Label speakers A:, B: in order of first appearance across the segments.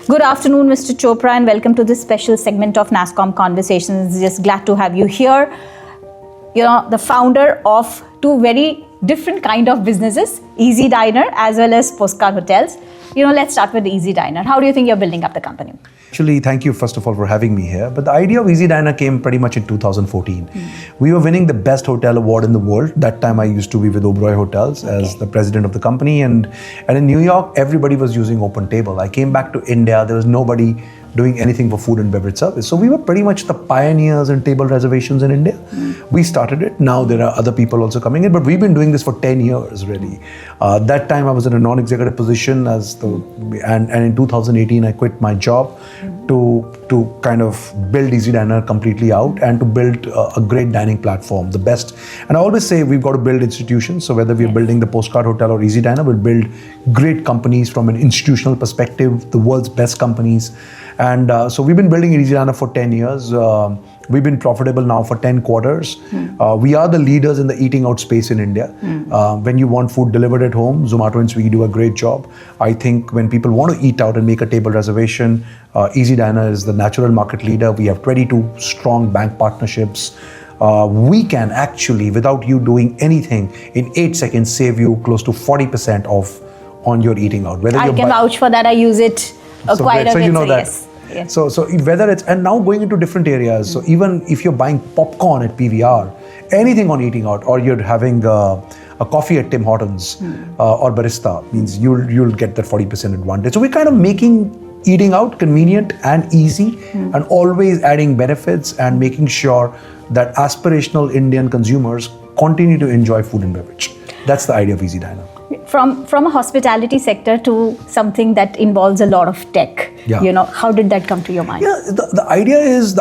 A: Good afternoon, Mr. Chopra, and welcome to this special segment of NASSCOM Conversations. Just glad to have you here. The founder of two very different kind of businesses, EazyDiner as well as Postcard Hotels. Let's start with EazyDiner. How do you think you're building up the company?
B: Actually, thank you first of all for having me here. But the idea of EazyDiner came pretty much in 2014. We were winning the best hotel award in the world. That time I used to be with Oberoi Hotels as the president of the company. And in New York, everybody was using Open Table. I came back to India. There was nobody doing anything for food and beverage service. So we were pretty much the pioneers in table reservations in India. We started it. Now there are other people also coming in, but we've been doing this for 10 years really. That time I was in a non-executive position and in 2018 I quit my job to kind of build EazyDiner completely out and to build a great dining platform, the best. And I always say we've got to build institutions. So whether we're building the Postcard Hotel or EazyDiner, we'll build great companies from an institutional perspective, the world's best companies. And so we've been building EazyDiner for 10 years. We've been profitable now for 10 quarters. We are the leaders in the eating out space in India. When you want food delivered at home, Zomato and Swiggy do a great job. I think when people want to eat out and make a table reservation, EazyDiner is the natural market leader. We have 22 strong bank partnerships. We can actually, without you doing anything, in 8 seconds save you close to 40% off on your eating out.
A: Whether I can vouch for that. I use it quite a bit.
B: So you know that.
A: Yes.
B: Yes. So whether it's, and now going into different areas, so even if you're buying popcorn at PVR, anything on eating out, or you're having a coffee at Tim Hortons or Barista, means you'll get that 40% advantage. So we're kind of making eating out convenient and easy and always adding benefits and making sure that aspirational Indian consumers continue to enjoy food and beverage. That's the idea of EazyDiner.
A: From a hospitality sector to something that involves a lot of tech, how did that come to your mind?
B: Yeah, the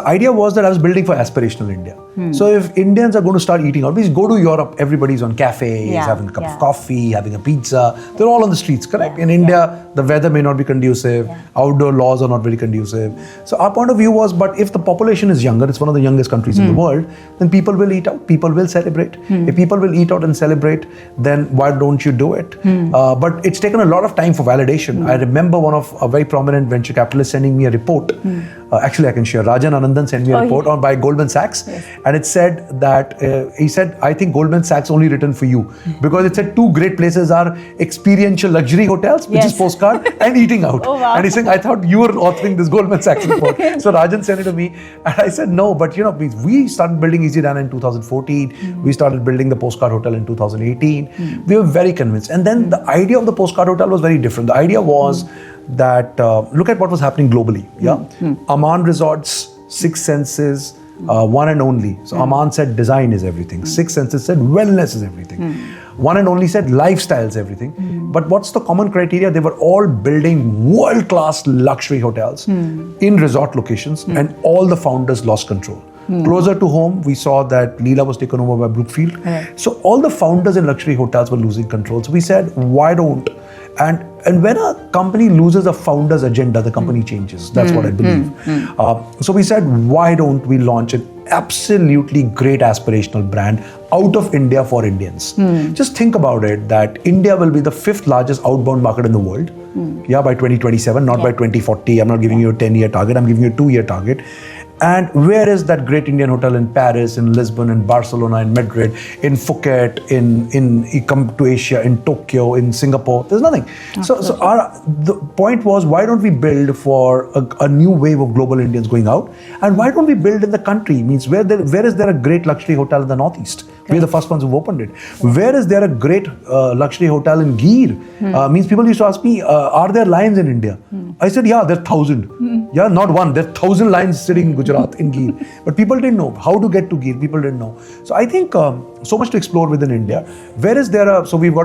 B: idea was that I was building for aspirational India. So if Indians are going to start eating out, please go to Europe, everybody's on cafes, having a cup of coffee, having a pizza. They're all on the streets, correct? In India, the weather may not be conducive, outdoor laws are not very conducive. So our point of view was, but if the population is younger, it's one of the youngest countries in the world, then people will eat out, people will celebrate. If people will eat out and celebrate, then why don't you do it? But it's taken a lot of time for validation. I remember a very prominent venture capitalist sending me a report. Actually, I can share. Rajan Anandan sent me a report by Goldman Sachs. And it said that, he said, I think Goldman Sachs only written for you. Because it said two great places are experiential luxury hotels, which is Postcard, and eating out. Oh, wow. And he's saying, I thought you were authoring this Goldman Sachs report. So Rajan sent it to me. And I said, no, but we started building EazyDiner in 2014. We started building the Postcard Hotel in 2018. We were very convinced. And then the idea of the Postcard Hotel was very different. The idea was that, look at what was happening globally. Aman Resorts, Six Senses, one and only. So Aman said design is everything. Six Senses said wellness is everything. One and only said lifestyle is everything. But what's the common criteria? They were all building world-class luxury hotels in resort locations, and all the founders lost control. Closer to home, we saw that Leela was taken over by Brookfield. So all the founders in luxury hotels were losing control. So we said, why don't? And when a company loses a founder's agenda, the company changes. That's what I believe. So we said, why don't we launch an absolutely great aspirational brand out of India for Indians? Just think about it, that India will be the 5th largest outbound market in the world. By 2027, not by 2040. I'm not giving you a 10-year target. I'm giving you a 2-year target. And where is that great Indian hotel in Paris, in Lisbon, in Barcelona, in Madrid, in Phuket, you come to Asia, in Tokyo, in Singapore? There's nothing. So the point was, why don't we build for a new wave of global Indians going out? And why don't we build in the country? Means where is there a great luxury hotel in the Northeast? We're the first ones who've opened it. Where is there a great luxury hotel in Gir? Means people used to ask me, are there lions in India? I said, yeah, there are 1,000. Yeah, not one. There are 1,000 lions sitting in Gujarat, in Gir. But people didn't know how to get to Gir. People didn't know. So I think so much to explore within India. Where is there so we've got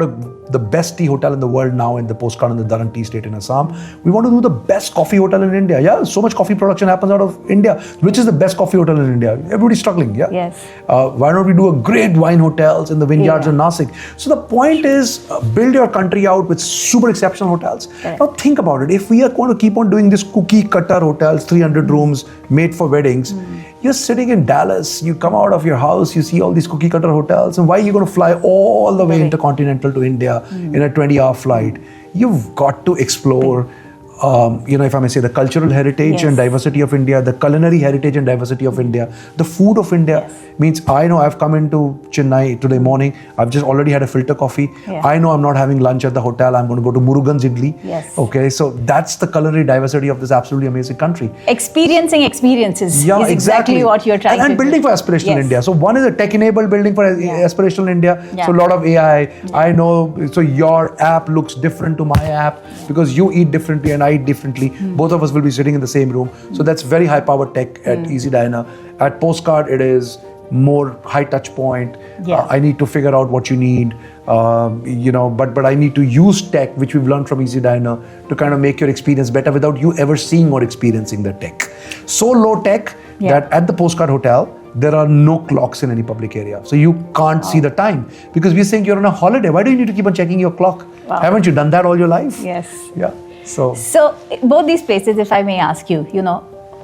B: the best tea hotel in the world now in the Postcard in the Dharan Tea State in Assam. We want to do the best coffee hotel in India. Yeah, so much coffee production happens out of India. Which is the best coffee hotel in India? Everybody's struggling. Yeah.
A: Yes.
B: Why don't we do a great wine hotels in the vineyards in Nashik? So the point is, build your country out with super exceptional hotels. Now think about it. If we are going to keep on doing this cookie cutter hotels, 300 rooms made for weddings, you're sitting in Dallas, you come out of your house, you see all these cookie cutter hotels, and why are you going to fly all the way intercontinental to India in a 20-hour flight? You've got to explore if I may say, the cultural heritage and diversity of India, the culinary heritage and diversity of India, the food of India means I know I've come into Chennai today morning, I've just already had a filter coffee. I know I'm not having lunch at the hotel, I'm going to go to Murugan's Idli. Okay, so that's the culinary diversity of this absolutely amazing country.
A: Experiencing experiences is exactly what you're trying to do.
B: And building for aspirational India. So one is a tech-enabled building for aspirational India. So a lot of AI. I know, so your app looks different to my app because you eat differently and I eat differently. Both of us will be sitting in the same room. So that's very high-powered tech at EazyDiner. At Postcard, it is more high touch point. I need to figure out what you need, but I need to use tech, which we've learned from EazyDiner, to kind of make your experience better without you ever seeing or experiencing the tech. So low tech that at the Postcard Hotel, there are no clocks in any public area. So you can't see the time because we're saying you're on a holiday. Why do you need to keep on checking your clock? Haven't you done that all your life?
A: Yes.
B: Yeah. So
A: both these places, if I may ask you,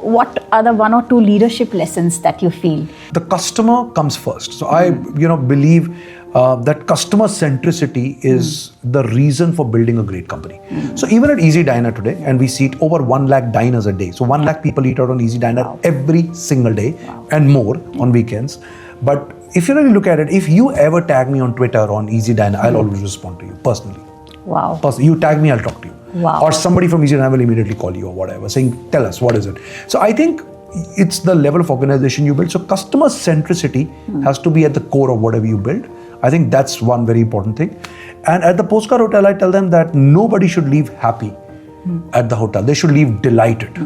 A: what are the one or two leadership lessons that you feel?
B: The customer comes first. So I, believe that customer centricity is the reason for building a great company. So even at EazyDiner today, and we seat over 1 lakh diners a day. So 1 lakh people eat out on EazyDiner every single day and more on weekends. But if you really look at it, if you ever tag me on Twitter on EazyDiner, I'll always respond to you personally.
A: Wow.
B: You tag me, I'll talk to you.
A: Wow.
B: Or somebody from EazyDiner will immediately call you or whatever, saying, tell us, what is it? So I think it's the level of organization you build. So customer centricity has to be at the core of whatever you build. I think that's one very important thing. And at the Postcard Hotel, I tell them that nobody should leave happy at the hotel. They should leave delighted.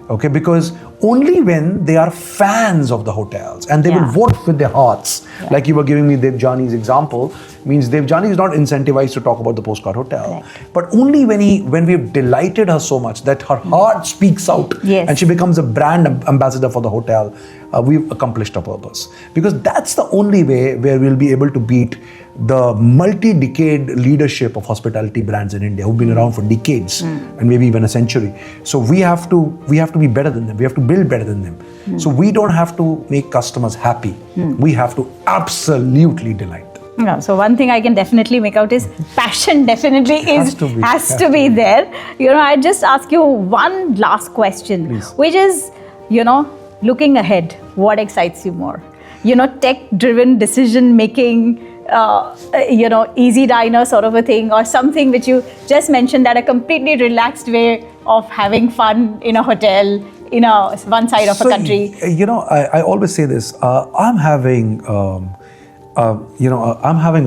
B: Okay, because only when they are fans of the hotels and they will vote with their hearts, like you were giving me Devjani's example, means Devjani is not incentivized to talk about the Postcard Hotel, but only when we've delighted her so much that her heart speaks out and she becomes a brand ambassador for the hotel, we've accomplished our purpose. Because that's the only way where we'll be able to beat the multi-decade leadership of hospitality brands in India who've been around for decades and maybe even a century. So we have to be better than them. We have to build better than them. So we don't have to make customers happy. We have to absolutely delight them.
A: No, so one thing I can definitely make out is passion definitely has to be there. I just ask you one last question, which is, looking ahead, what excites you more? Tech-driven decision making, EazyDiner sort of a thing, or something which you just mentioned, that a completely relaxed way of having fun in a hotel in one side of a country.
B: I always say this. I'm having a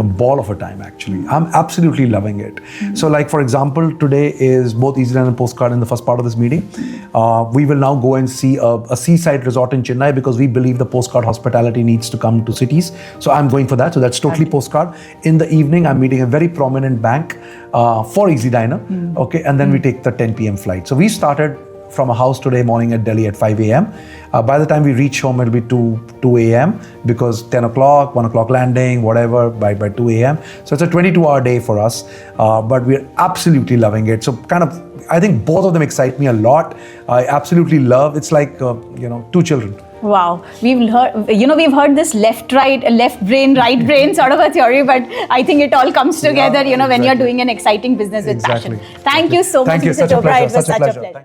B: ball of a time actually. I'm absolutely loving it. So like for example, today is both EazyDiner and Postcard in the first part of this meeting. We will now go and see a seaside resort in Chennai because we believe the Postcard hospitality needs to come to cities. So I'm going for that. So that's totally Postcard. In the evening, I'm meeting a very prominent bank for EazyDiner. Okay, and then we take the 10 p.m. flight. So we started from a house today morning at Delhi at 5 a.m. By the time we reach home, it'll be 2 a.m. because 10 o'clock, 1 o'clock landing, whatever, by 2 a.m. So it's a 22-hour day for us, but we're absolutely loving it. So I think both of them excite me a lot. I absolutely love, it's like, two children.
A: Wow, we've heard this left brain, right brain sort of a theory, but I think it all comes together, when you're doing an exciting business with passion. Thank you so much, Mr. Chopra. It was such a pleasure.